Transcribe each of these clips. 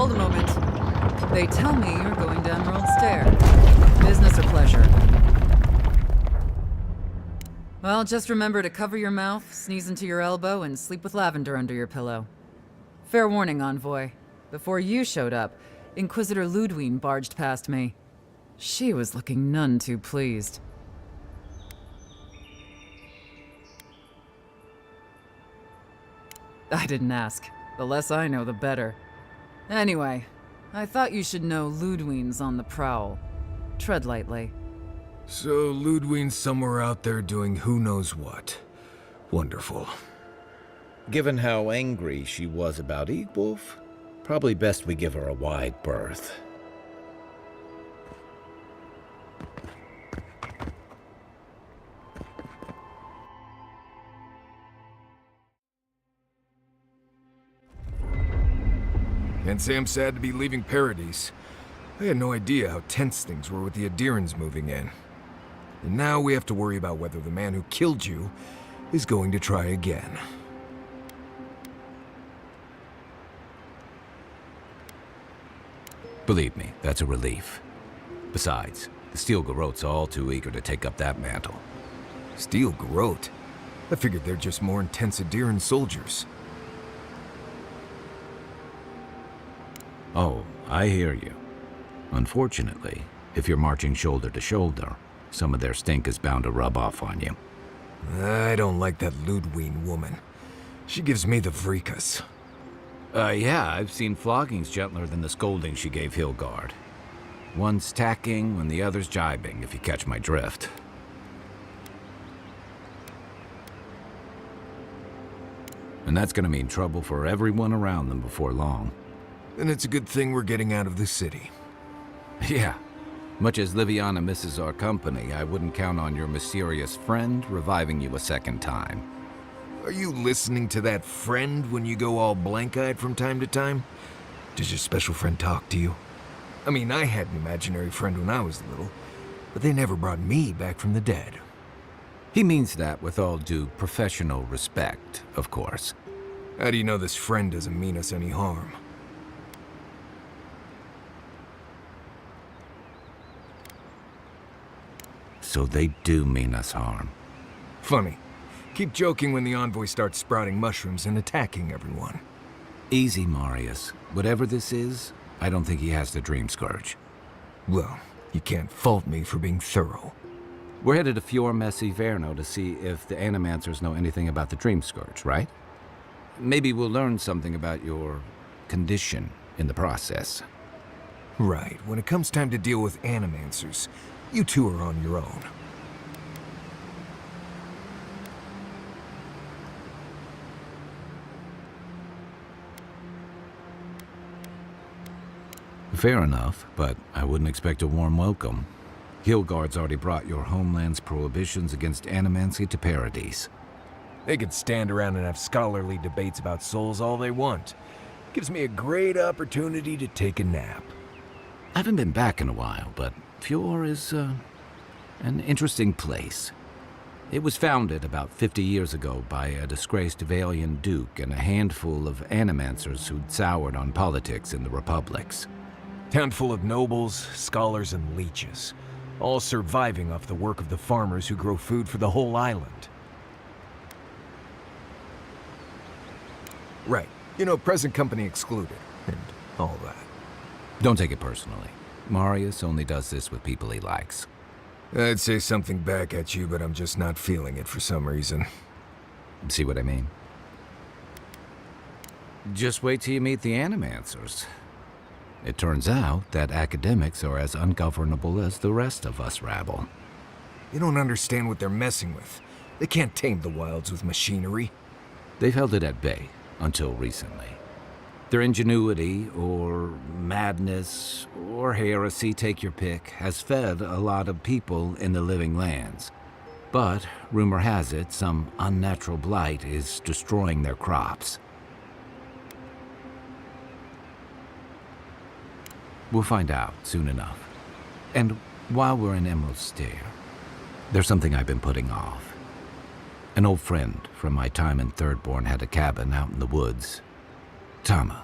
Hold a moment. They tell me you're going to Emerald Stair. Business or pleasure? Well, just remember to cover your mouth, sneeze into your elbow, and sleep with lavender under your pillow. Fair warning, Envoy. Before you showed up, Inquisitor Ludwig barged past me. She was looking none too pleased. I didn't ask. The less I know, the better. Anyway, I thought you should know Ludwig's on the prowl. Tread lightly. So Ludwig's somewhere out there doing who knows what. Wonderful. Given how angry she was about Eagwolf, probably best we give her a wide berth. Can't say I'm sad to be leaving Paradise. I had no idea how tense things were with the Adirans moving in. And now we have to worry about whether the man who killed you is going to try again. Believe me, that's a relief. Besides, the Steel Garrote's all too eager to take up that mantle. Steel Garrote? I figured they're just more intense Adiran soldiers. Oh, I hear you. Unfortunately, if you're marching shoulder to shoulder, some of their stink is bound to rub off on you. I don't like that Ludwig woman. She gives me the vrikas. Yeah, I've seen floggings gentler than the scolding she gave Hilgard. One's tacking when the other's jibing, if you catch my drift. And that's gonna mean trouble for everyone around them before long. Then it's a good thing we're getting out of the city. Yeah. Much as Liviana misses our company, I wouldn't count on your mysterious friend reviving you a second time. Are you listening to that friend when you go all blank-eyed from time to time? Does your special friend talk to you? I mean, I had an imaginary friend when I was little, but they never brought me back from the dead. He means that with all due professional respect, of course. How do you know this friend doesn't mean us any harm? So they do mean us harm. Funny. Keep joking when the envoy starts sprouting mushrooms and attacking everyone. Easy, Marius. Whatever this is, I don't think he has the Dream Scourge. Well, you can't fault me for being thorough. We're headed to Fior Messi Verno to see if the Animancers know anything about the Dream Scourge, right? Maybe we'll learn something about your condition in the process. Right. When it comes time to deal with Animancers, you two are on your own. Fair enough, but I wouldn't expect a warm welcome. Hilgard's already brought your homeland's prohibitions against animancy to Paradise. They could stand around and have scholarly debates about souls all they want. Gives me a great opportunity to take a nap. I haven't been back in a while, but Fior is, an interesting place. It was founded about 50 years ago by a disgraced Valian duke and a handful of animancers who'd soured on politics in the republics. Town full of nobles, scholars, and leeches, all surviving off the work of the farmers who grow food for the whole island. Right. You know, present company excluded, and all that. Don't take it personally. Marius only does this with people he likes. I'd say something back at you, but I'm just not feeling it for some reason. See what I mean? Just wait till you meet the Animancers. It turns out that academics are as ungovernable as the rest of us rabble. You don't understand what they're messing with. They can't tame the wilds with machinery. They've held it at bay until recently. Their ingenuity, or madness, or heresy, take your pick, has fed a lot of people in the living lands. But, rumor has it, some unnatural blight is destroying their crops. We'll find out soon enough. And while we're in Emerald Stair, there's something I've been putting off. An old friend from my time in Thirdborn had a cabin out in the woods. Tama.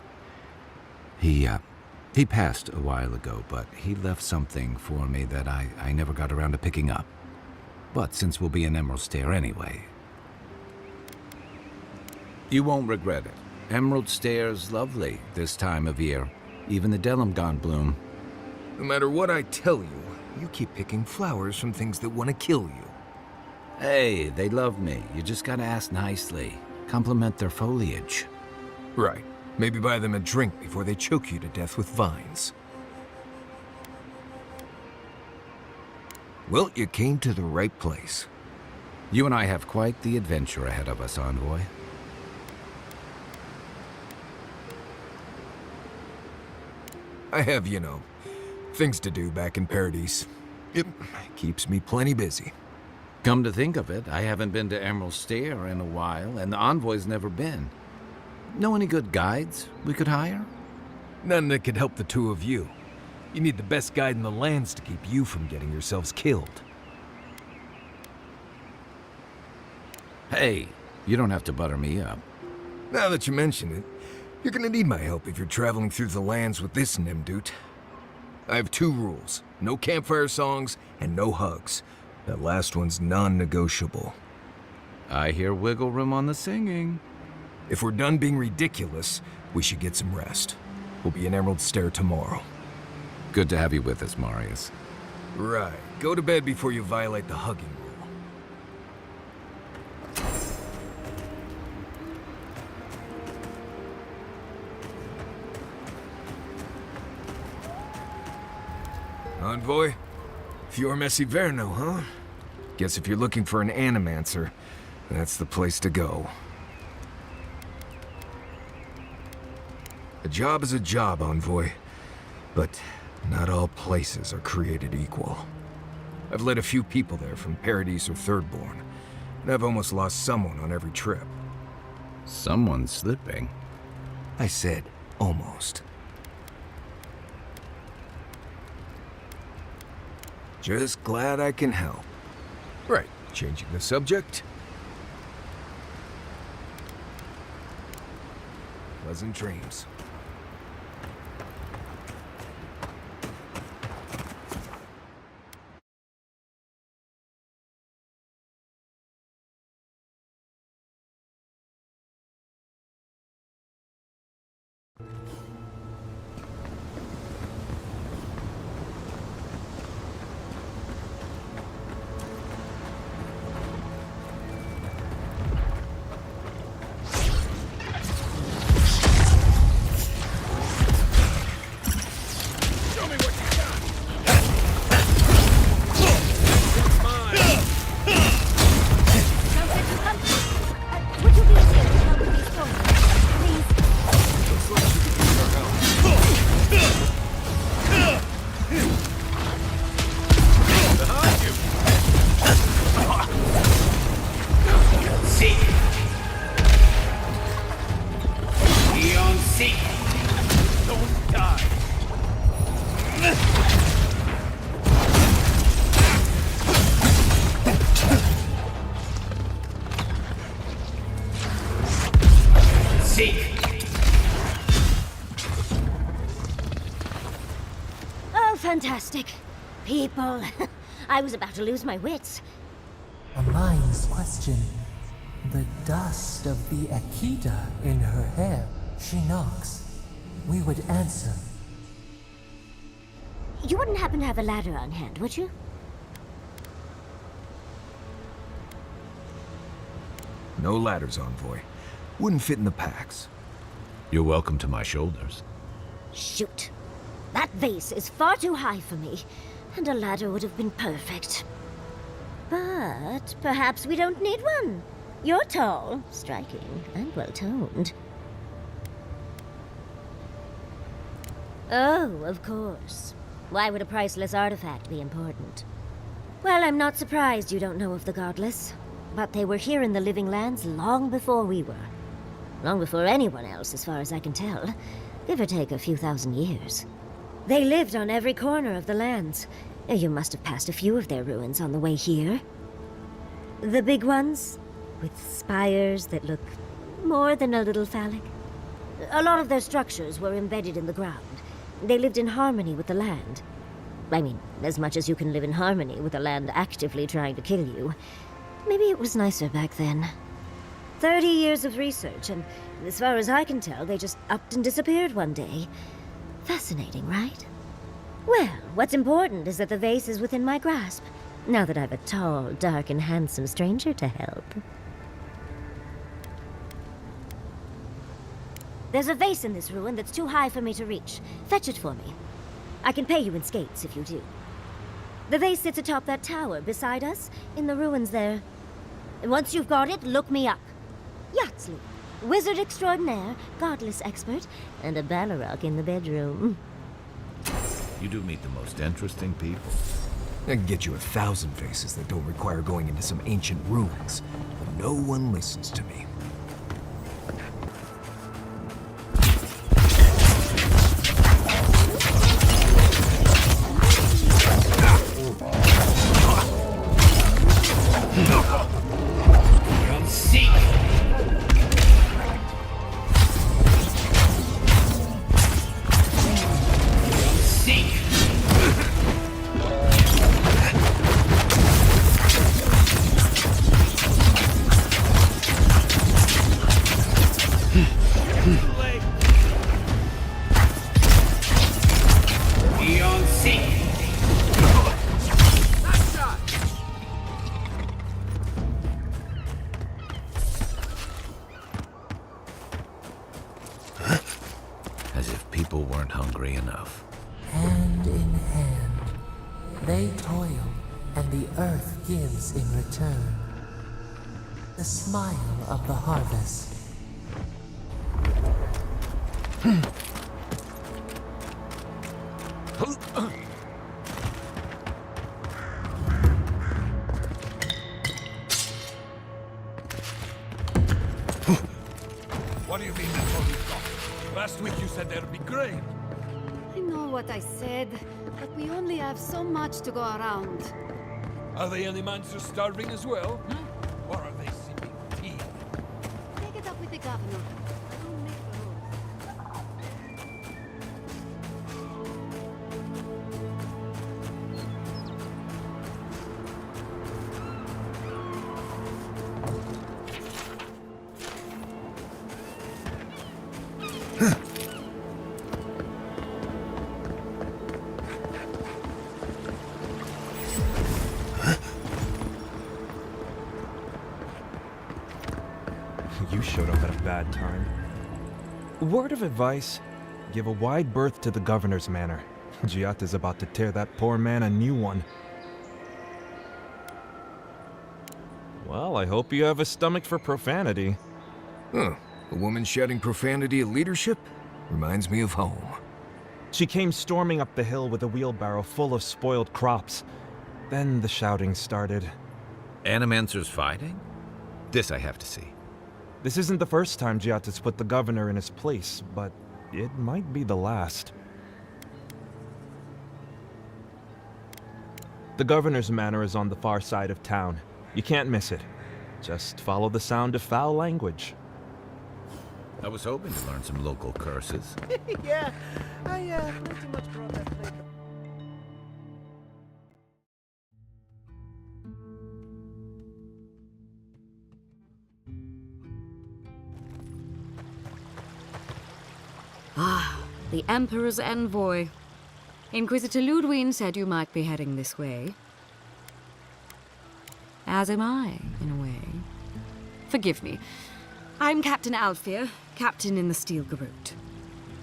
He passed a while ago, but he left something for me that I never got around to picking up. But since we'll be in Emerald Stair anyway, you won't regret it. Emerald Stair's lovely this time of year. Even the dell'animanzia bloom. No matter what I tell you, you keep picking flowers from things that want to kill you. Hey, they love me. You just gotta ask nicely. Compliment their foliage. Right. Maybe buy them a drink before they choke you to death with vines. Well, you came to the right place. You and I have quite the adventure ahead of us, Envoy. I have, things to do back in Paradise. It keeps me plenty busy. Come to think of it, I haven't been to Emerald Stair in a while, and the Envoy's never been. Know any good guides we could hire? None that could help the two of you. You need the best guide in the lands to keep you from getting yourselves killed. Hey, you don't have to butter me up. Now that you mention it, you're gonna need my help if you're traveling through the lands with this Nimdut. I have 2 rules. No campfire songs and no hugs. That last one's non-negotiable. I hear wiggle room on the singing. If we're done being ridiculous, we should get some rest. We'll be in Emerald Stair tomorrow. Good to have you with us, Marius. Right. Go to bed before you violate the hugging rule. Envoy? Fior Messiverno, huh? Guess if you're looking for an animancer, that's the place to go. A job is a job, Envoy. But not all places are created equal. I've led a few people there from Paradise or Thirdborn, and I've almost lost someone on every trip. Someone's slipping. I said almost. Just glad I can help. Right, changing the subject. Pleasant dreams. Fantastic. People. I was about to lose my wits. A mind's question. The dust of the Akita in her hair. She knocks. We would answer. You wouldn't happen to have a ladder on hand, would you? No ladders, Envoy. Wouldn't fit in the packs. You're welcome to my shoulders. Shoot. That vase is far too high for me, and a ladder would have been perfect. But perhaps we don't need one. You're tall, striking, and well-toned. Oh, of course. Why would a priceless artifact be important? Well, I'm not surprised you don't know of the Godless. But they were here in the Living Lands long before we were. Long before anyone else, as far as I can tell. Give or take a few thousand years. They lived on every corner of the lands. You must have passed a few of their ruins on the way here. The big ones, with spires that look more than a little phallic. A lot of their structures were embedded in the ground. They lived in harmony with the land. I mean, as much as you can live in harmony with the land actively trying to kill you. Maybe it was nicer back then. 30 years of research, and as far as I can tell, they just upped and disappeared one day. Fascinating, right? Well, what's important is that the vase is within my grasp, now that I've a tall, dark, and handsome stranger to help. There's a vase in this ruin that's too high for me to reach. Fetch it for me. I can pay you in skates if you do. The vase sits atop that tower beside us, in the ruins there. And once you've got it, look me up. Yahtzee, wizard extraordinaire, godless expert, and a Balrog in the bedroom. You do meet the most interesting people. I can get you 1,000 faces that don't require going into some ancient ruins, but no one listens to me. As if people weren't hungry enough. Hand in hand, they toil, and the earth gives in return. The smile of the harvest. What do you mean that's all you've got? Last week you said there'd be grain. I know what I said, but we only have so much to go around. Are the animanzias starving as well? Or are they sipping tea? Take it up with the governor. I don't make the rules. You showed up at a bad time. Word of advice, give a wide berth to the governor's manor. Giatta's about to tear that poor man a new one. Well, I hope you have a stomach for profanity. Huh. A woman shouting profanity at leadership? Reminds me of home. She came storming up the hill with a wheelbarrow full of spoiled crops. Then the shouting started. Animancers fighting? This I have to see. This isn't the first time Giatta's put the governor in his place, but it might be the last. The governor's manor is on the far side of town. You can't miss it. Just follow the sound of foul language. I was hoping to learn some local curses. Yeah, I played too much for that play. Ah, the Emperor's envoy. Inquisitor Ludwig said you might be heading this way. As am I, in a way. Forgive me. I'm Captain Alfia, captain in the Steel Garrote.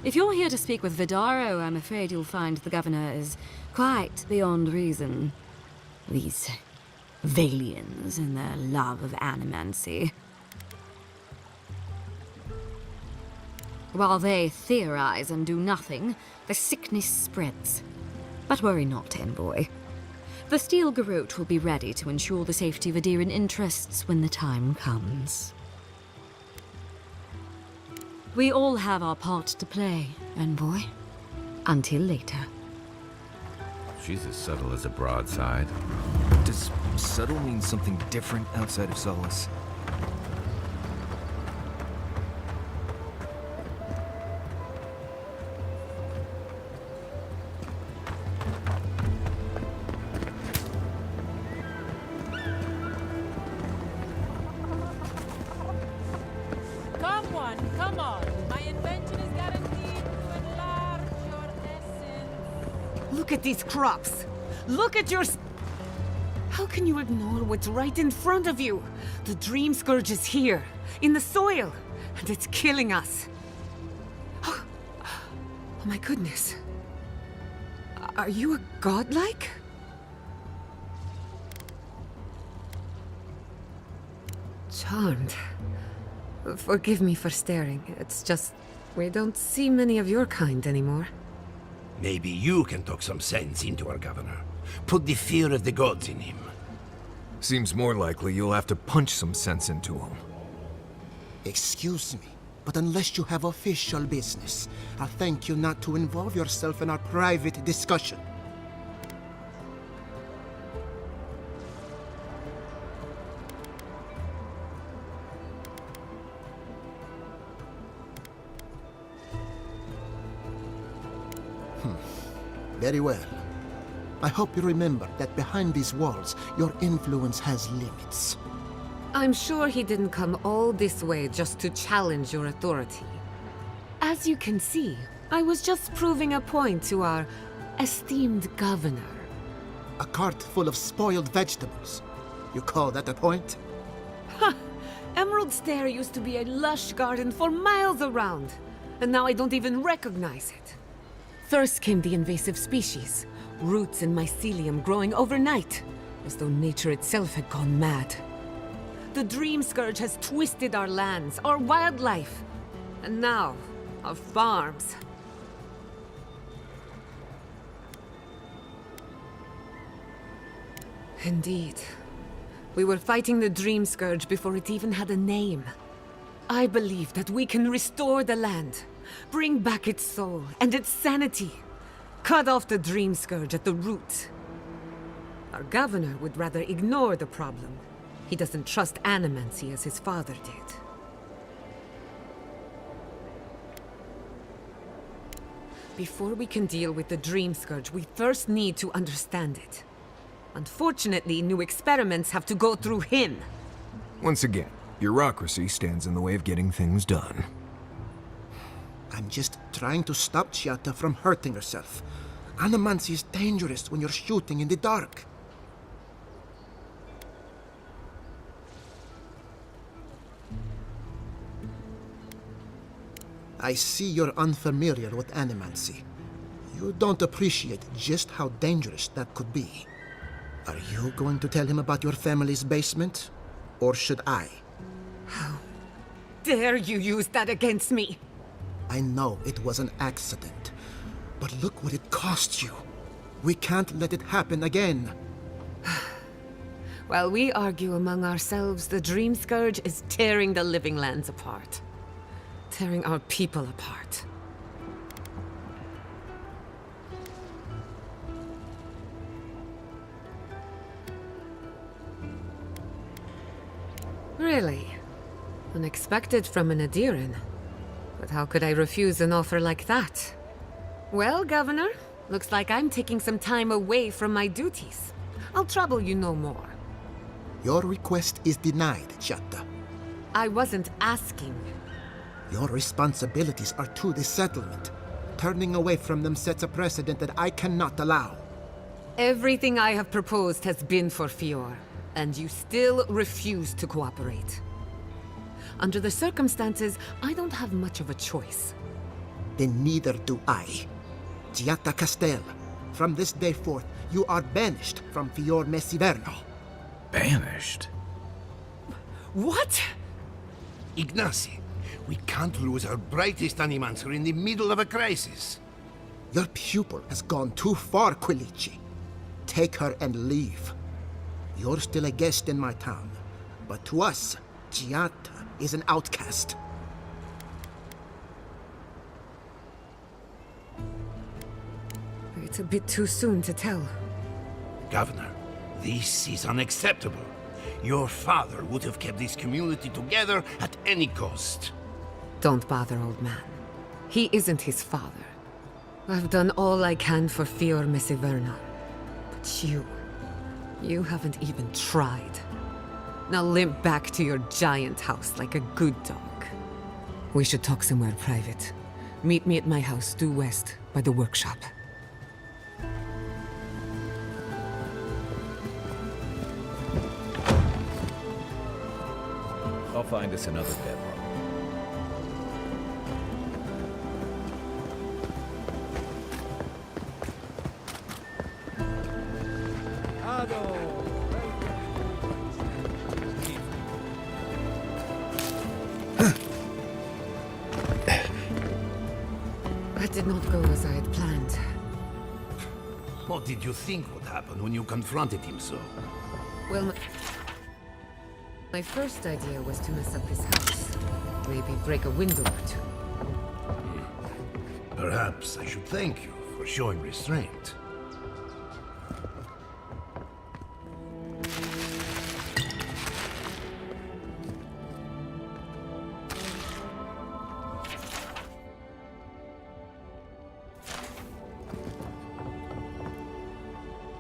If you're here to speak with Vidaro, I'm afraid you'll find the governor is quite beyond reason. These Valians and their love of animancy. While they theorize and do nothing, the sickness spreads. But worry not, envoy. The Steel Garrote will be ready to ensure the safety of Adiran interests when the time comes. We all have our part to play, envoy. Until later. She's as subtle as a broadside. Does subtle mean something different outside of Solace? Come on, my invention is guaranteed to enlarge your essence. Look at these crops. Look at your... How can you ignore what's right in front of you? The dream scourge is here, in the soil, and it's killing us. Oh my goodness. Are you a godlike? Charmed. Forgive me for staring. It's just, we don't see many of your kind anymore. Maybe you can talk some sense into our governor. Put the fear of the gods in him. Seems more likely you'll have to punch some sense into him. Excuse me, but unless you have official business, I'll thank you not to involve yourself in our private discussion. Very well. I hope you remember that behind these walls, your influence has limits. I'm sure he didn't come all this way just to challenge your authority. As you can see, I was just proving a point to our esteemed governor. A cart full of spoiled vegetables. You call that a point? Ha! Emerald Stair used to be a lush garden for miles around, and now I don't even recognize it. First came the invasive species, roots and mycelium growing overnight, as though nature itself had gone mad. The Dream Scourge has twisted our lands, our wildlife, and now, our farms. Indeed. We were fighting the Dream Scourge before it even had a name. I believe that we can restore the land, bring back its soul and its sanity, cut off the Dream Scourge at the root. Our governor would rather ignore the problem. He doesn't trust animancy as his father did. Before we can deal with the Dream Scourge, we first need to understand it. Unfortunately, new experiments have to go through him. Once again, bureaucracy stands in the way of getting things done. I'm just trying to stop Chiata from hurting herself. Animancy is dangerous when you're shooting in the dark. I see you're unfamiliar with animancy. You don't appreciate just how dangerous that could be. Are you going to tell him about your family's basement? Or should I? How dare you use that against me? I know it was an accident, but look what it cost you. We can't let it happen again. While we argue among ourselves, the Dream Scourge is tearing the living lands apart. Tearing our people apart. Really? Unexpected from an Adiran. But how could I refuse an offer like that? Well, Governor, looks like I'm taking some time away from my duties. I'll trouble you no more. Your request is denied, Chiata. I wasn't asking. Your responsibilities are to the settlement. Turning away from them sets a precedent that I cannot allow. Everything I have proposed has been for Fior, and you still refuse to cooperate. Under the circumstances, I don't have much of a choice. Then neither do I. Chiata Castel, from this day forth, you are banished from Fior Messiverno. Banished? What? Ignacy, we can't lose our brightest animancer in the middle of a crisis. Your pupil has gone too far, Quilici. Take her and leave. You're still a guest in my town, but to us, Chiata is an outcast. It's a bit too soon to tell. Governor, this is unacceptable. Your father would have kept this community together at any cost. Don't bother, old man. He isn't his father. I've done all I can for Fior Messiverno. But you haven't even tried. Now limp back to your giant house like a good dog. We should talk somewhere private. Meet me at my house due west, by the workshop. I'll find us another bedroom. That did not go as I had planned. What did you think would happen when you confronted him so? Well, my first idea was to mess up his house. Maybe break a window or two. Perhaps I should thank you for showing restraint.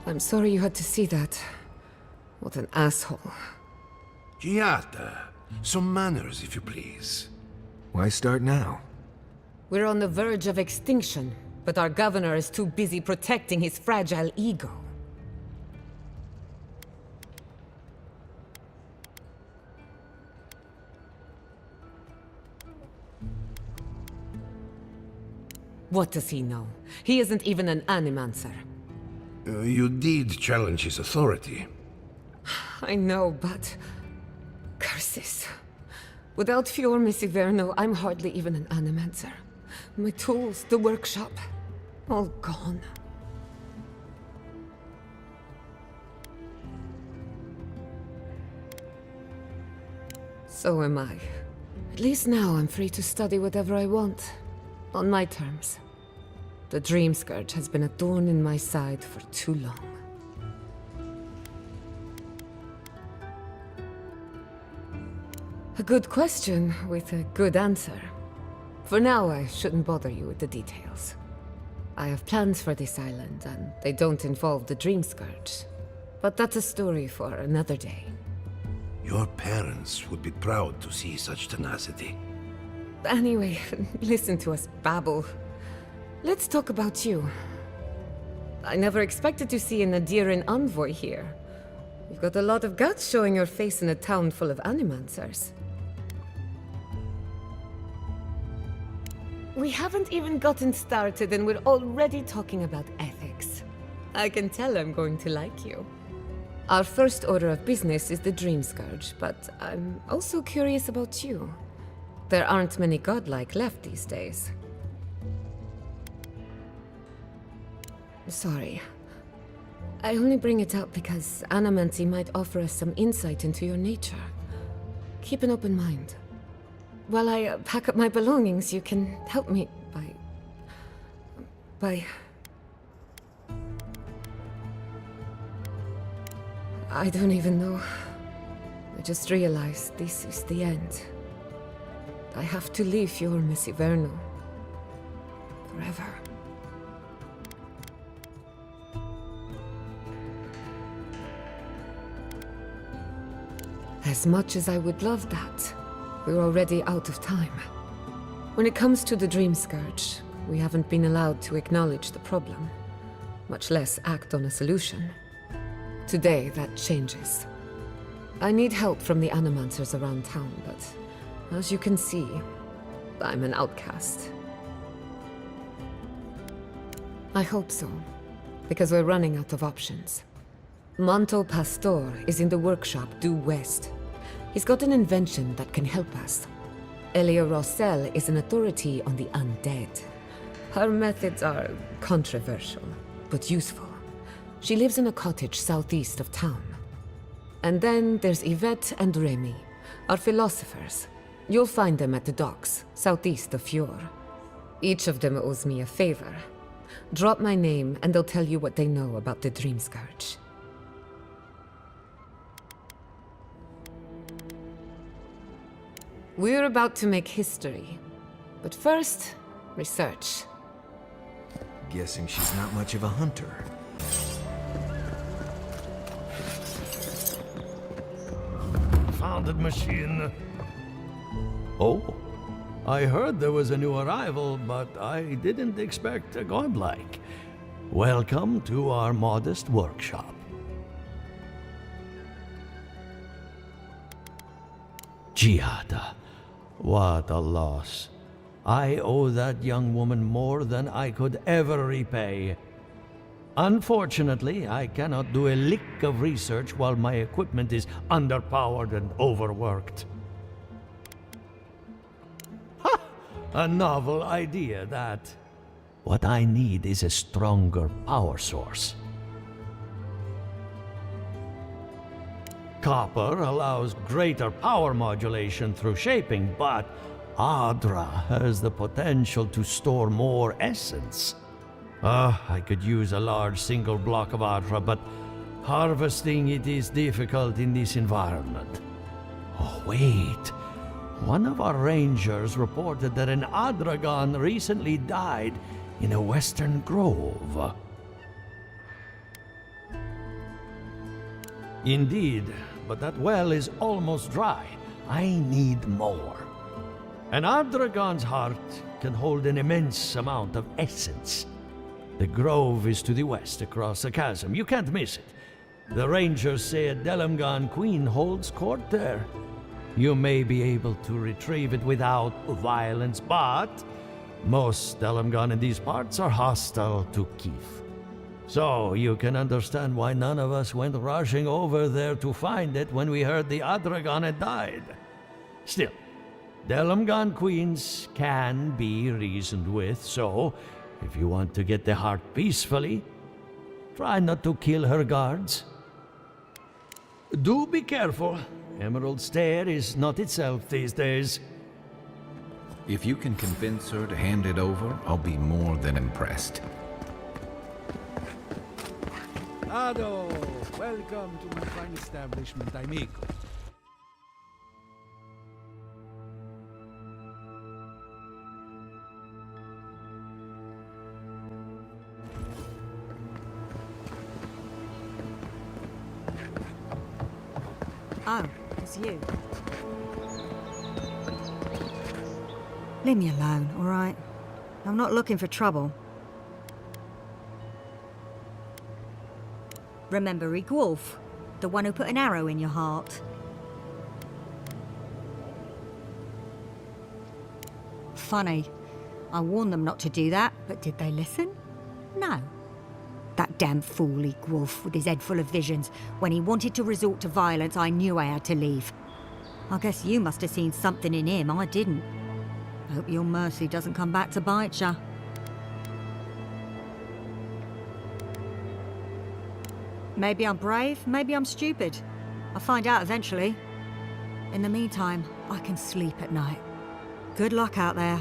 I'm sorry you had to see that. What an asshole. Giata, some manners, if you please. Why start now? We're on the verge of extinction, but our governor is too busy protecting his fragile ego. What does he know? He isn't even an animancer. You did challenge his authority. I know, but... curses. Without Fior Missiverno, I'm hardly even an animancer. My tools, the workshop, all gone. So am I. At least now I'm free to study whatever I want. On my terms. The Dream Scourge has been a thorn in my side for too long. A good question with a good answer. For now, I shouldn't bother you with the details. I have plans for this island, and they don't involve the Dream Scourge. But that's a story for another day. Your parents would be proud to see such tenacity. Anyway, listen to us babble. Let's talk about you. I never expected to see an Adiran envoy here. You've got a lot of guts showing your face in a town full of animancers. We haven't even gotten started and we're already talking about ethics. I can tell I'm going to like you. Our first order of business is the Dream Scourge, but I'm also curious about you. There aren't many godlike left these days. Sorry. I only bring it up because Animancy might offer us some insight into your nature. Keep an open mind. While I pack up my belongings, you can help me by... I don't even know. I just realized this is the end. I have to leave Fior Missiverno. Forever. As much as I would love that, we're already out of time. When it comes to the Dream Scourge, we haven't been allowed to acknowledge the problem, much less act on a solution. Today, that changes. I need help from the animancers around town, but as you can see, I'm an outcast. I hope so, because we're running out of options. Manto Pastor is in the workshop due west. He's got an invention that can help us. Elia Rossell is an authority on the undead. Her methods are controversial, but useful. She lives in a cottage southeast of town. And then there's Yvette and Remy, our philosophers. You'll find them at the docks, southeast of Fior. Each of them owes me a favor. Drop my name and they'll tell you what they know about the Dream Scourge. We're about to make history. But first, research. Guessing she's not much of a hunter. Founded machine. Oh, I heard there was a new arrival, but I didn't expect a godlike. Welcome to our modest workshop. Giada, what a loss. I owe that young woman more than I could ever repay. Unfortunately, I cannot do a lick of research while my equipment is underpowered and overworked. Ha! A novel idea, that. What I need is a stronger power source. Copper allows greater power modulation through shaping, but Adra has the potential to store more essence. I could use a large single block of Adra, but harvesting it is difficult in this environment. Oh, wait. One of our rangers reported that an Adragon recently died in a western grove. Indeed, but that well is almost dry. I need more. An Adragon's heart can hold an immense amount of essence. The grove is to the west, across the chasm. You can't miss it. The rangers say a Delamgan queen holds court there. You may be able to retrieve it without violence, but most Delamgan in these parts are hostile to Keith. So you can understand why none of us went rushing over there to find it when we heard the Adragon had died. Still, Delamgan queens can be reasoned with, so if you want to get the heart peacefully, try not to kill her guards. Do be careful. Emerald Stair is not itself these days. If you can convince her to hand it over, I'll be more than impressed. Ado, welcome to my fine establishment, amigo. Oh, it's you. Leave me alone, all right? I'm not looking for trouble. Remember Wolf, the one who put an arrow in your heart? Funny. I warned them not to do that, but did they listen? No. That damn fool Wolf with his head full of visions. When he wanted to resort to violence, I knew I had to leave. I guess you must have seen something in him I didn't. Hope your mercy doesn't come back to bite ya. Maybe I'm brave, maybe I'm stupid. I'll find out eventually. In the meantime, I can sleep at night. Good luck out there.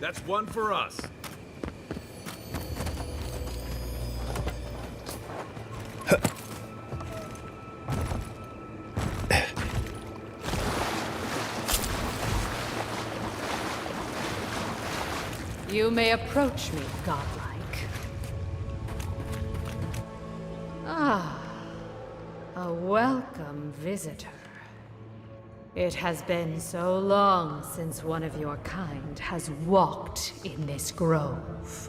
That's one for us. You may approach me, godlike. Ah, a welcome visitor. It has been so long since one of your kind has walked in this grove.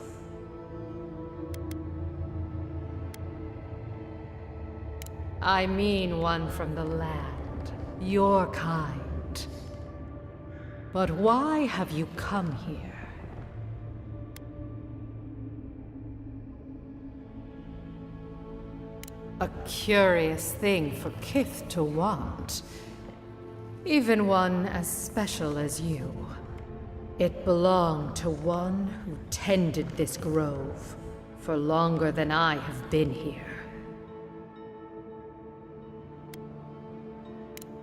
I mean one from the land, your kind. But why have you come here? A curious thing for Kith to want. Even one as special as you. It belonged to one who tended this grove for longer than I have been here.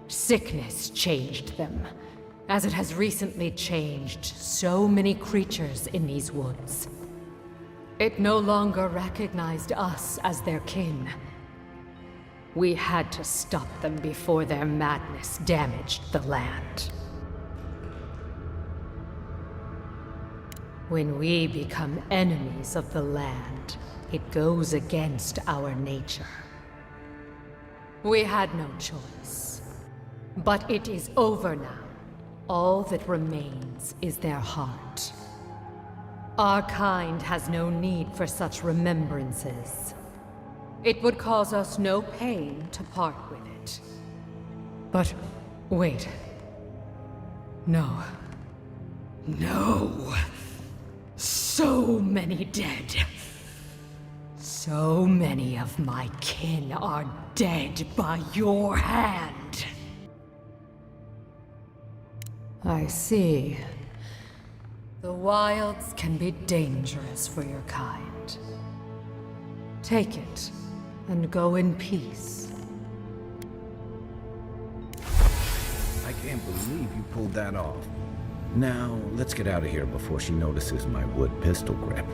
Sickness changed them, as it has recently changed so many creatures in these woods. It no longer recognized us as their kin. We had to stop them before their madness damaged the land. When we become enemies of the land, it goes against our nature. We had no choice. But it is over now. All that remains is their heart. Our kind has no need for such remembrances. It would cause us no pain to part with it. But wait. No. No. So many dead. So many of my kin are dead by your hand. I see. The wilds can be dangerous for your kind. Take it, and go in peace. I can't believe you pulled that off. Now, let's get out of here before she notices my wood pistol grip.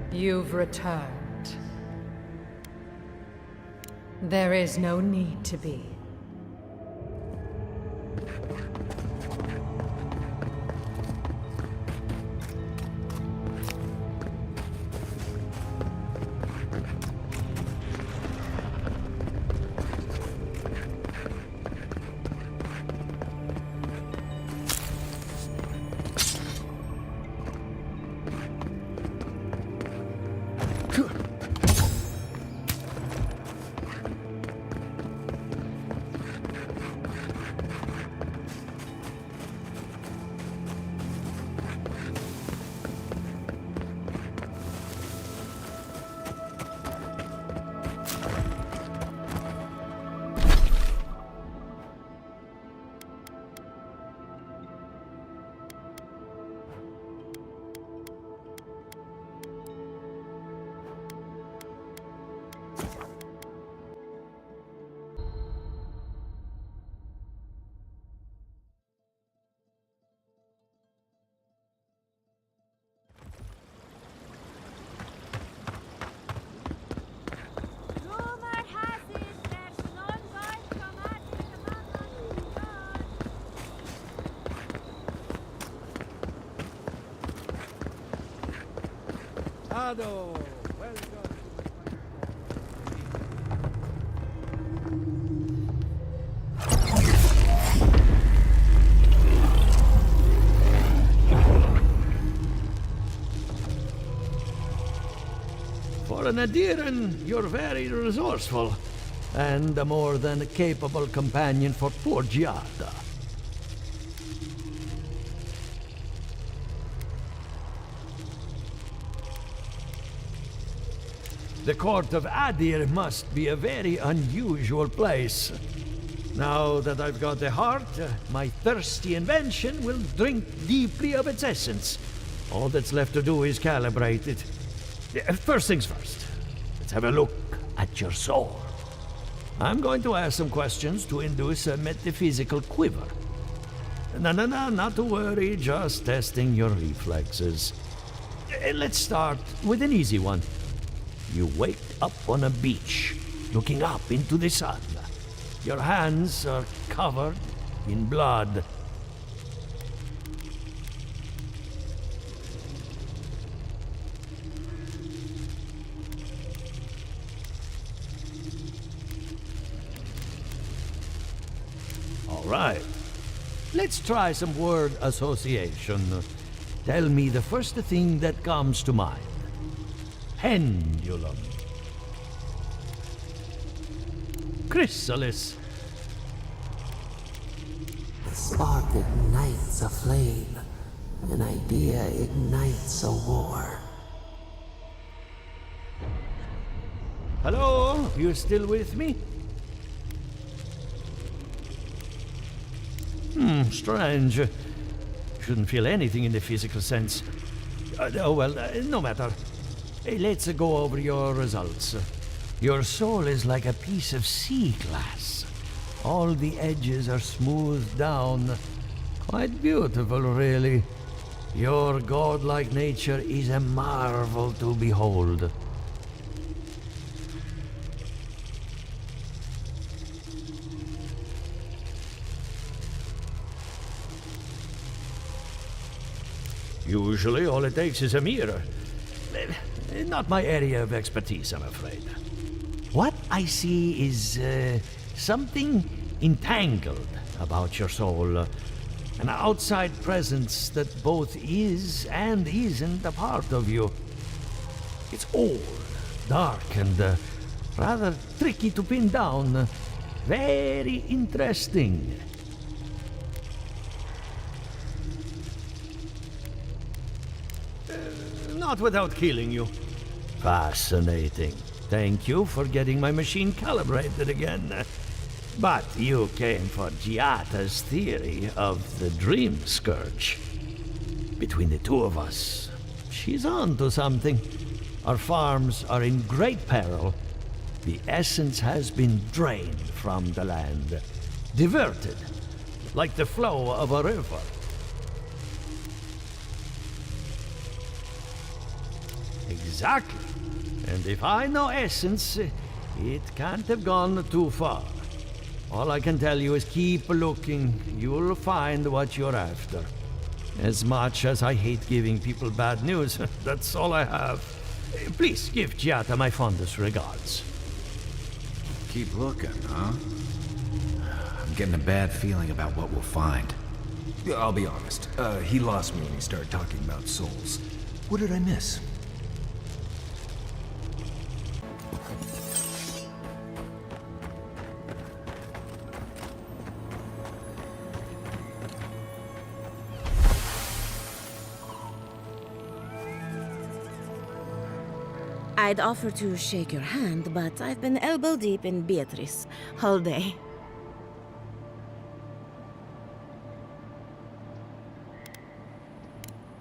You've returned. There is no need to be. Ado, welcome. For an Adiran, you're very resourceful, and a more than capable companion for poor Giada. The court of Adir must be a very unusual place. Now that I've got a heart, my thirsty invention will drink deeply of its essence. All that's left to do is calibrate it. First things first, let's have a look at your soul. I'm going to ask some questions to induce a metaphysical quiver. No, not to worry, just testing your reflexes. Let's start with an easy one. You wake up on a beach, looking up into the sun. Your hands are covered in blood. All right. Let's try some word association. Tell me the first thing that comes to mind. Pendulum. Chrysalis. The spark ignites a flame. An idea ignites a war. Hello? You still with me? Strange. Shouldn't feel anything in the physical sense. No matter. Let's go over your results. Your soul is like a piece of sea glass. All the edges are smoothed down. Quite beautiful, really. Your godlike nature is a marvel to behold. Usually, all it takes is a mirror. Not my area of expertise, I'm afraid. What I see is something entangled about your soul. An outside presence that both is and isn't a part of you. It's old, dark, and rather tricky to pin down. Very interesting. Not without killing you. Fascinating. Thank you for getting my machine calibrated again. But you came for Giata's theory of the dream scourge. Between the two of us, she's on to something. Our farms are in great peril. The essence has been drained from the land. Diverted, like the flow of a river. Exactly. And if I know essence, it can't have gone too far. All I can tell you is keep looking. You'll find what you're after. As much as I hate giving people bad news, that's all I have. Please give Giata my fondest regards. Keep looking, huh? I'm getting a bad feeling about what we'll find. I'll be honest. He lost me when he started talking about souls. What did I miss? I'd offer to shake your hand, but I've been elbow deep in Beatrice all day.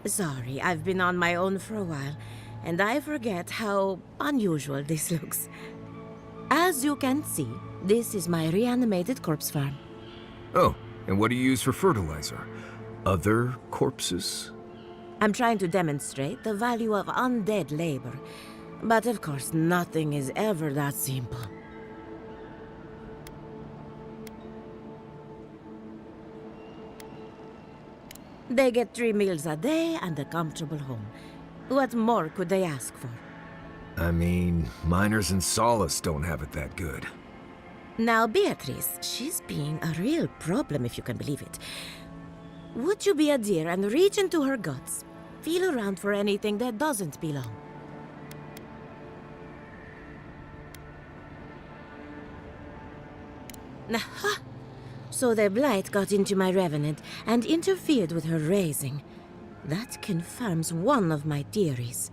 Sorry, I've been on my own for a while, and I forget how unusual this looks. As you can see, this is my reanimated corpse farm. Oh, and what do you use for fertilizer? Other corpses? I'm trying to demonstrate the value of undead labor. But of course, nothing is ever that simple. They get 3 meals a day and a comfortable home. What more could they ask for? I mean, miners in Solace don't have it that good. Now, Beatrice, she's being a real problem, if you can believe it. Would you be a dear and reach into her guts? Feel around for anything that doesn't belong. Aha! So the blight got into my revenant and interfered with her raising. That confirms one of my theories.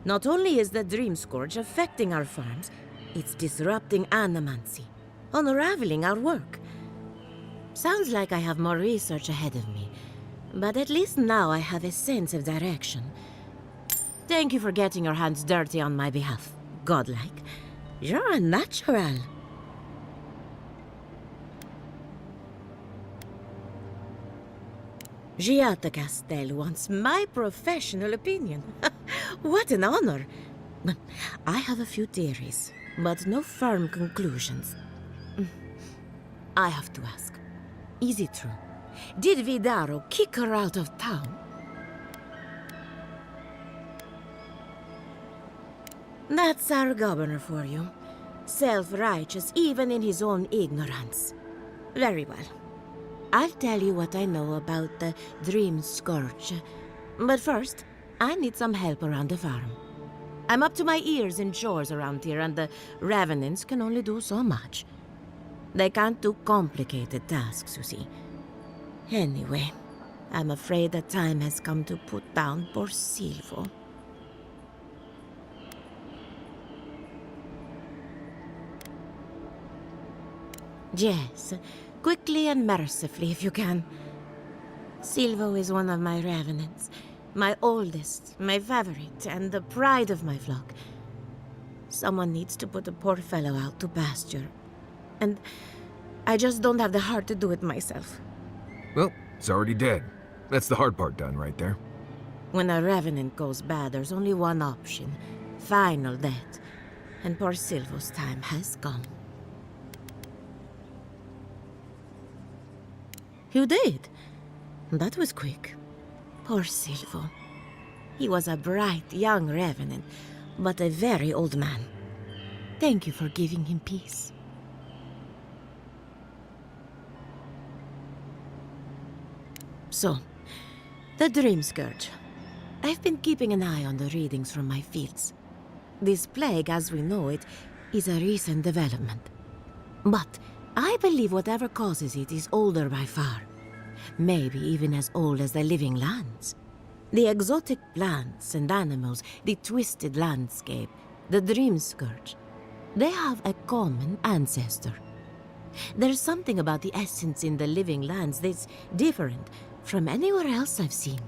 Not only is the dream scourge affecting our farms, it's disrupting animancy, unraveling our work. Sounds like I have more research ahead of me, but at least now I have a sense of direction. Thank you for getting your hands dirty on my behalf, godlike. You're a natural. Giata Castel wants my professional opinion. What an honor. I have a few theories, but no firm conclusions. I have to ask, is it true? Did Vidaro kick her out of town? That's our governor for you. Self-righteous even in his own ignorance. Very well. I'll tell you what I know about the Dream Scourge. But first, I need some help around the farm. I'm up to my ears in chores around here, and the Revenants can only do so much. They can't do complicated tasks, you see. Anyway, I'm afraid the time has come to put down poor Silvo. Yes, quickly and mercifully if you can. Silvo is one of my Revenants. My oldest, my favorite, and the pride of my flock. Someone needs to put the poor fellow out to pasture. And I just don't have the heart to do it myself. Well, it's already dead. That's the hard part done right there. When a Revenant goes bad, there's only one option. Final death. And poor Silvo's time has come. You did? That was quick. Poor Silvo. He was a bright young Revenant, but a very old man. Thank you for giving him peace. So, the Dream Scourge. I've been keeping an eye on the readings from my fields. This plague, as we know it, is a recent development. But I believe whatever causes it is older by far. Maybe even as old as the living lands. The exotic plants and animals, the twisted landscape, the Dream Scourge. They have a common ancestor. There's something about the essence in the living lands that's different from anywhere else I've seen.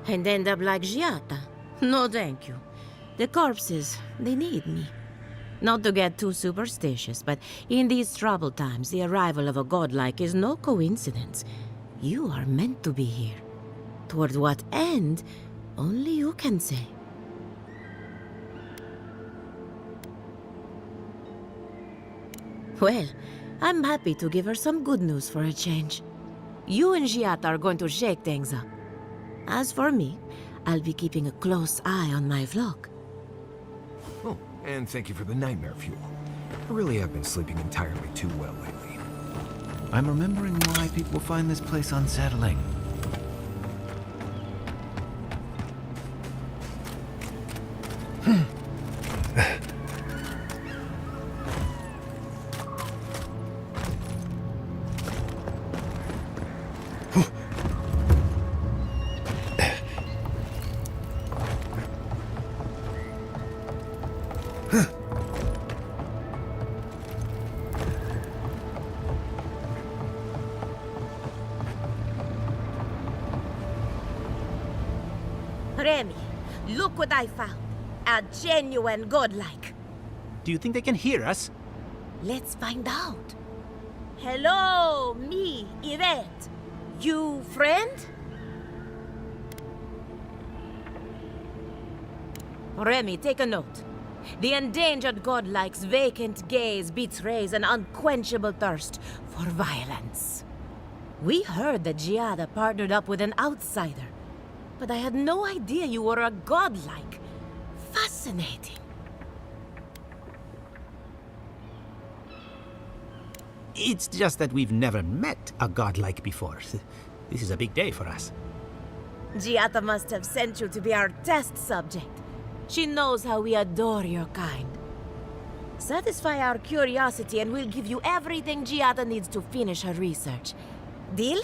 And end up like Giata? No, thank you. The corpses, they need me. Not to get too superstitious, but in these troubled times, the arrival of a godlike is no coincidence. You are meant to be here. Toward what end, only you can say. Well, I'm happy to give her some good news for a change. You and Giata are going to shake things up. As for me, I'll be keeping a close eye on my flock. Oh, and thank you for the nightmare fuel. I really have been sleeping entirely too well lately. I'm remembering why people find this place unsettling. Remy, look what I found. A genuine godlike. Do you think they can hear us? Let's find out. Hello, me, Yvette. You friend? Remy, take a note. The endangered godlike's vacant gaze betrays an unquenchable thirst for violence. We heard that Giada partnered up with an outsider, but I had no idea you were a godlike. Fascinating. It's just that we've never met a godlike before. This is a big day for us. Giada must have sent you to be our test subject. She knows how we adore your kind. Satisfy our curiosity and we'll give you everything Giada needs to finish her research. Deal?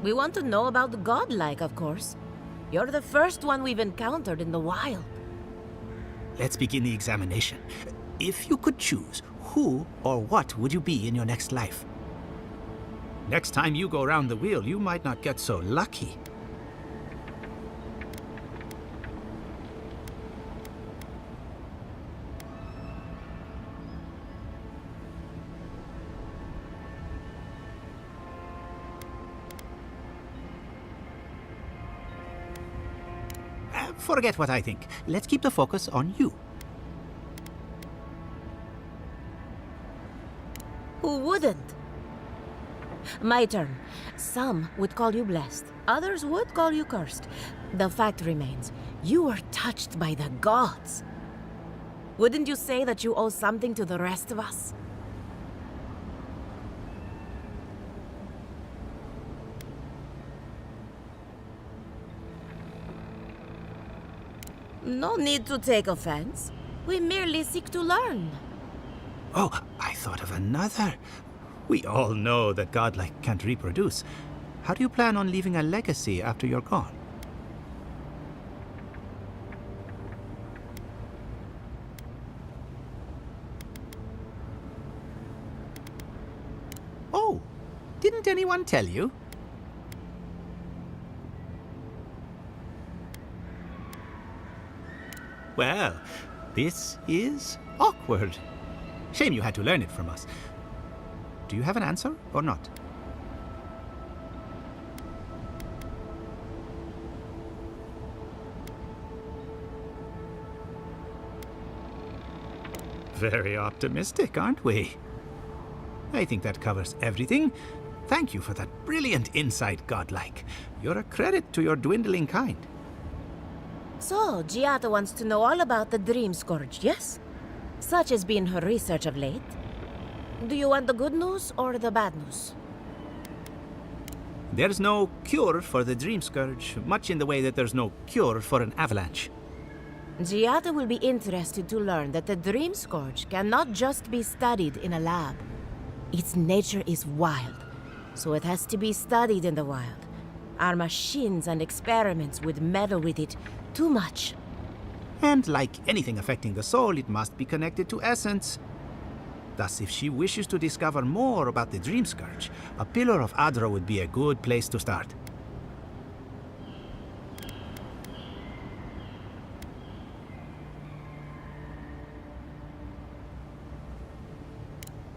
We want to know about the godlike, of course. You're the first one we've encountered in the wild. Let's begin the examination. If you could choose, who or what would you be in your next life? Next time you go around the wheel, you might not get so lucky. Forget what I think. Let's keep the focus on you. Who wouldn't? My turn. Some would call you blessed. Others would call you cursed. The fact remains, you were touched by the gods. Wouldn't you say that you owe something to the rest of us? No need to take offense. We merely seek to learn. Oh, I thought of another. We all know that godlike can't reproduce. How do you plan on leaving a legacy after you're gone? Oh, didn't anyone tell you? Well, this is awkward. Shame you had to learn it from us. Do you have an answer or not? Very optimistic, aren't we? I think that covers everything. Thank you for that brilliant insight, godlike. You're a credit to your dwindling kind. So, Giada wants to know all about the Dream Scourge, yes? Such has been her research of late. Do you want the good news or the bad news? There's no cure for the Dream Scourge, much in the way that there's no cure for an avalanche. Giada will be interested to learn that the Dream Scourge cannot just be studied in a lab. Its nature is wild, so it has to be studied in the wild. Our machines and experiments would meddle with it too much. And like anything affecting the soul, it must be connected to essence. Thus, if she wishes to discover more about the Dream Scourge, a Pillar of Adra would be a good place to start.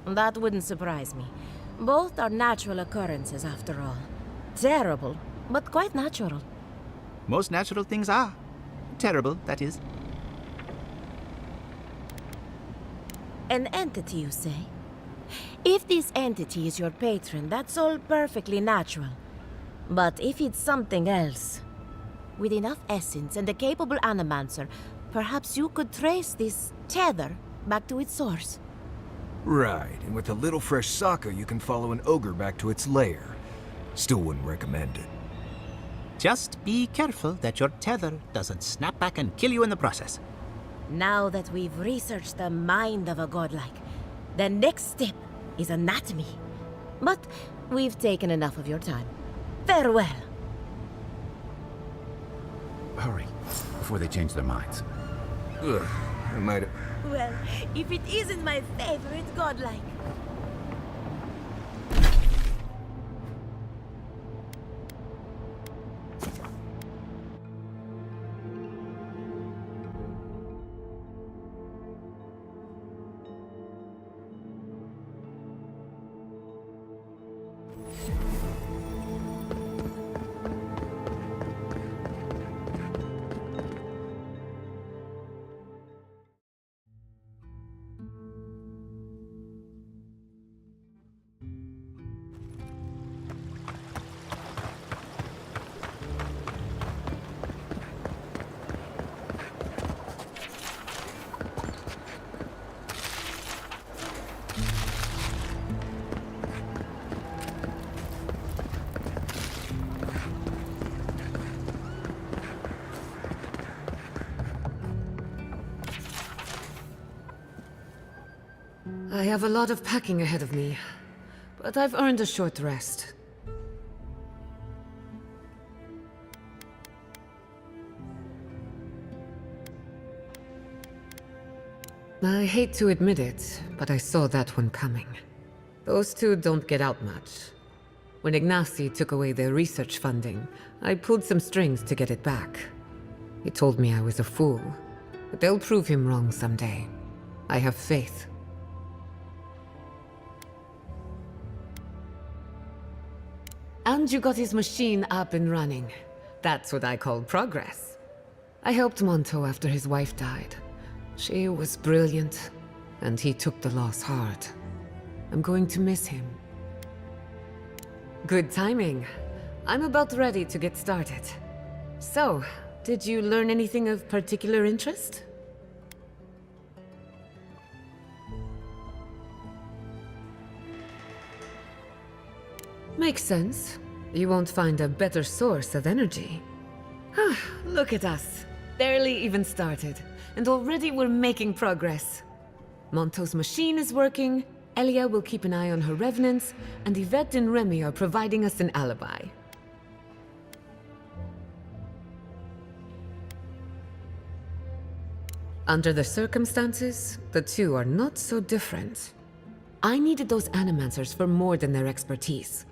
That wouldn't surprise me. Both are natural occurrences, after all. Terrible, but quite natural. Most natural things are. Terrible, that is. An entity, you say? If this entity is your patron, that's all perfectly natural. But if it's something else, with enough essence and a capable animancer, perhaps you could trace this tether back to its source. Right, and with a little fresh sake, you can follow an ogre back to its lair. Still wouldn't recommend it. Just be careful that your tether doesn't snap back and kill you in the process. Now that we've researched the mind of a godlike, the next step is anatomy. But we've taken enough of your time. Farewell. Hurry, before they change their minds. Ugh, I might have... Well, if it isn't my favorite godlike. I have a lot of packing ahead of me, but I've earned a short rest. I hate to admit it, but I saw that one coming. Those two don't get out much. When Ignacy took away their research funding, I pulled some strings to get it back. He told me I was a fool, but they'll prove him wrong someday. I have faith. And you got his machine up and running. That's what I call progress. I helped Monto after his wife died. She was brilliant, and he took the loss hard. I'm going to miss him. Good timing. I'm about ready to get started. So, did you learn anything of particular interest? Makes sense. You won't find a better source of energy. Look at us. Barely even started, and already we're making progress. Monto's machine is working, Elia will keep an eye on her revenants, and Yvette and Remy are providing us an alibi. Under the circumstances, the two are not so different. I needed those animancers for more than their expertise.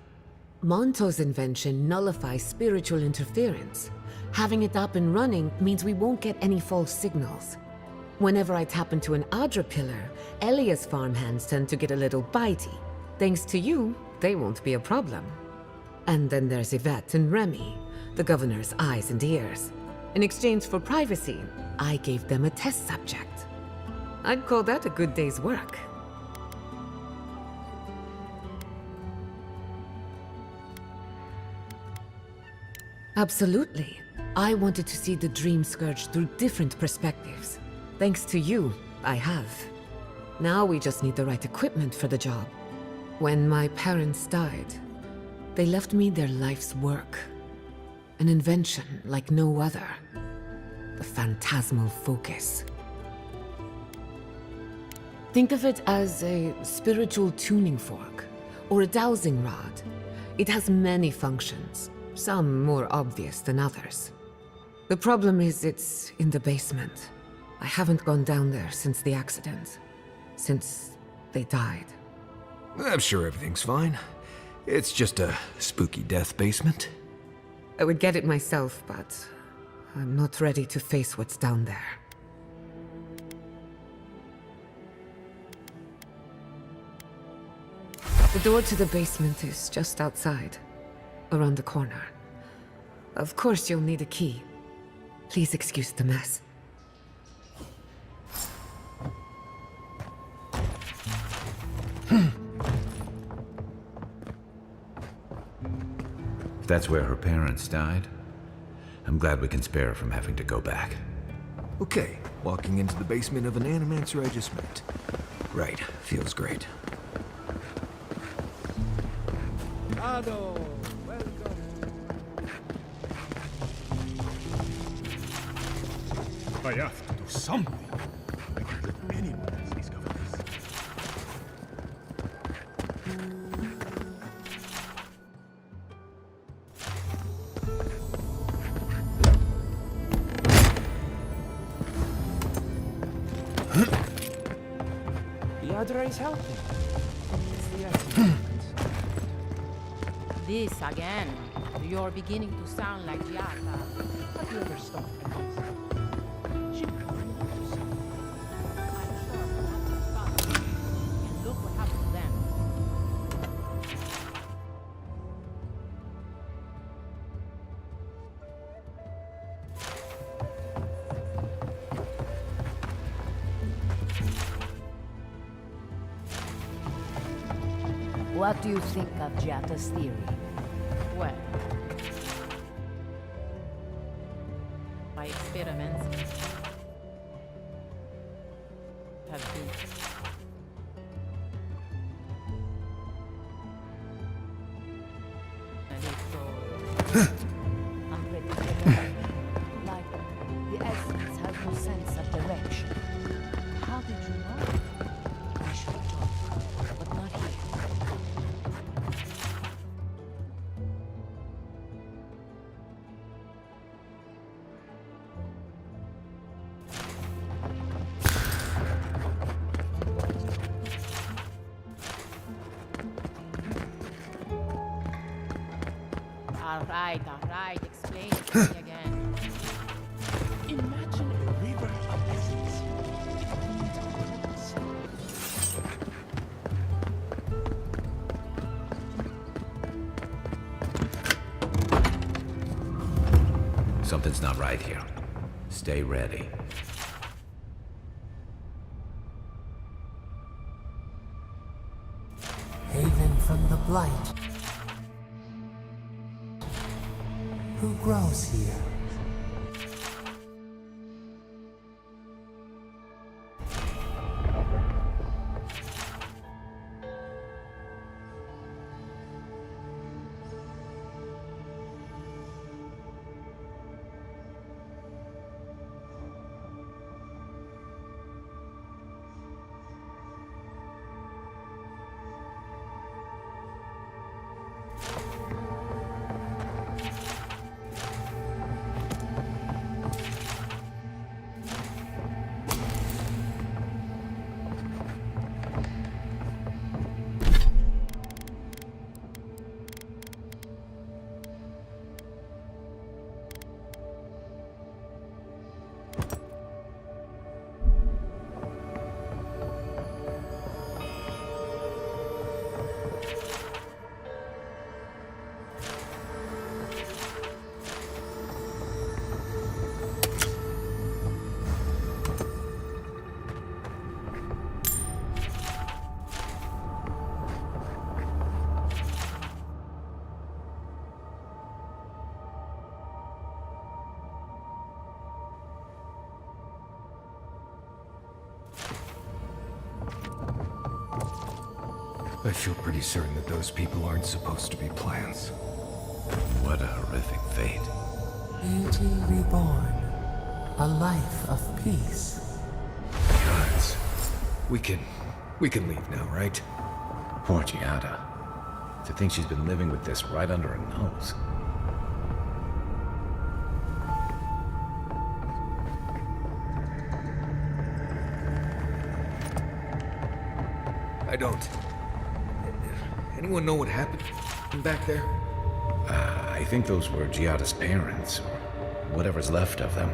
Monto's invention nullifies spiritual interference. Having it up and running means we won't get any false signals. Whenever I tap into an Adra pillar, Elia's farmhands tend to get a little bitey. Thanks to you, they won't be a problem. And then there's Yvette and Remy, the governor's eyes and ears. In exchange for privacy, I gave them a test subject. I'd call that a good day's work. Absolutely. I wanted to see the Dream Scourge through different perspectives. Thanks to you, I have. Now we just need the right equipment for the job. When my parents died, they left me their life's work. An invention like no other. The phantasmal focus. Think of it as a spiritual tuning fork, or a dowsing rod. It has many functions, some more obvious than others. The problem is it's in the basement. I haven't gone down there since the accident. Since they died. I'm sure everything's fine. It's just a spooky death basement. I would get it myself, but I'm not ready to face what's down there. The door to the basement is just outside, around the corner. Of course you'll need a key. Please excuse the mess. If that's where her parents died, I'm glad we can spare her from having to go back. Okay, walking into the basement of an animancer I just met. Right, feels great. Ado, welcome. I have to do something. I can't let anyone else discover this. The other is helping. It's the essence. This again. You're beginning to sound like Giata. Have you ever stopped and listened? She probably knows. I'm sure her father. And look what happened to them. What do you think of Giata's theory? Well, my experiments have been unpredictable. Like the essence has no sense of direction. How did you know? We should talk, but not here. Alright, explain it to me again. Imagine a river of essence. Something's not right here. Stay ready. Haven from the blight. Who grows here? I feel pretty certain that those people aren't supposed to be plants. What a horrific fate. Beauty reborn. A life of peace. Guys, we can leave now, right? Poor Giada. To think she's been living with this right under her nose. I don't. Anyone know what happened back there? I think those were Giada's parents, or whatever's left of them.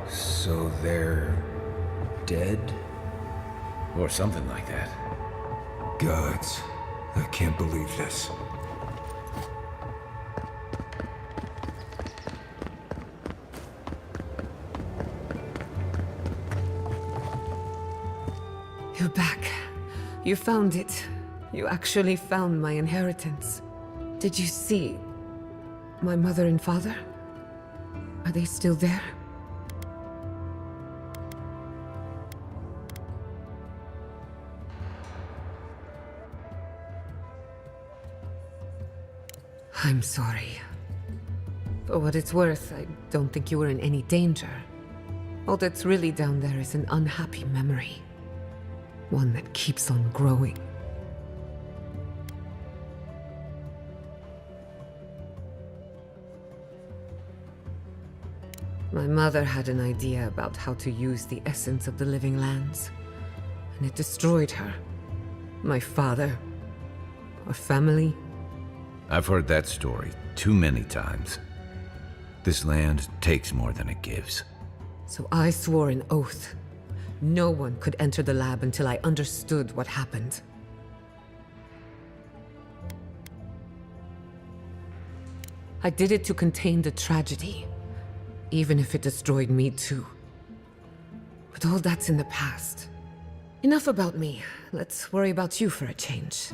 So they're dead? Or something like that. Gods, I can't believe this. You're back. You found it. You actually found my inheritance. Did you see my mother and father? Are they still there? I'm sorry. For what it's worth, I don't think you were in any danger. All that's really down there is an unhappy memory. One that keeps on growing. My mother had an idea about how to use the essence of the living lands, and it destroyed her. My father, our family. I've heard that story too many times. This land takes more than it gives. So I swore an oath. No one could enter the lab until I understood what happened. I did it to contain the tragedy, even if it destroyed me too. But all that's in the past. Enough about me. Let's worry about you for a change.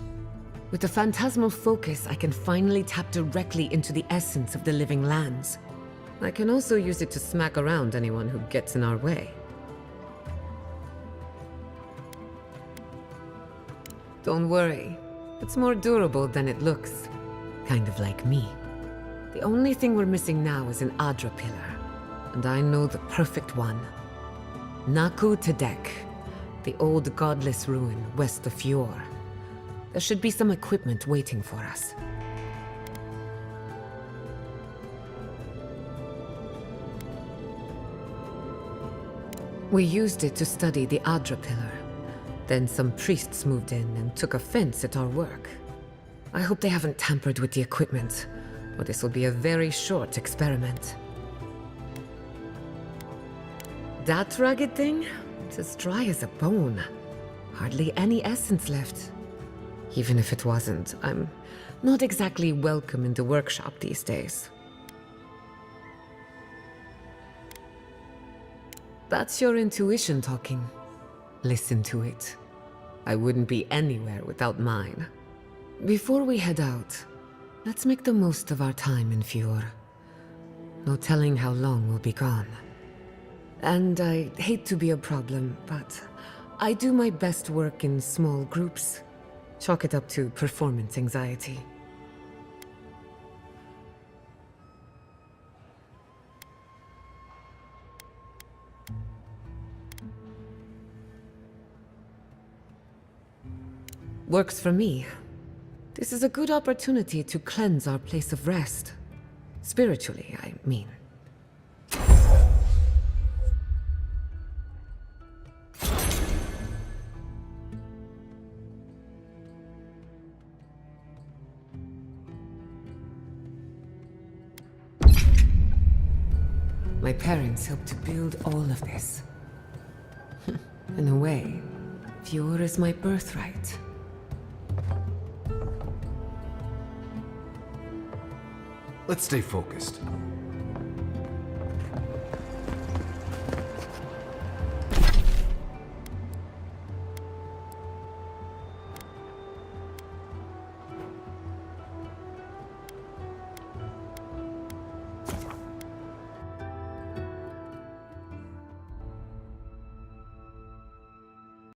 With the phantasmal focus, I can finally tap directly into the essence of the living lands. I can also use it to smack around anyone who gets in our way. Don't worry. It's more durable than it looks. Kind of like me. The only thing we're missing now is an Adra pillar. And I know the perfect one. Naku Tedek, the old godless ruin west of Fjord. There should be some equipment waiting for us. We used it to study the Adra pillar. Then some priests moved in and took offense at our work. I hope they haven't tampered with the equipment. But this will be a very short experiment. That rugged thing? It's as dry as a bone. Hardly any essence left. Even if it wasn't, I'm not exactly welcome in the workshop these days. That's your intuition talking. Listen to it. I wouldn't be anywhere without mine. Before we head out, let's make the most of our time in Fjord. No telling how long we'll be gone. And I hate to be a problem, but I do my best work in small groups. Chalk it up to performance anxiety. Works for me. This is a good opportunity to cleanse our place of rest. Spiritually, I mean. My parents helped to build all of this. In a way, Fjord is my birthright. Let's stay focused.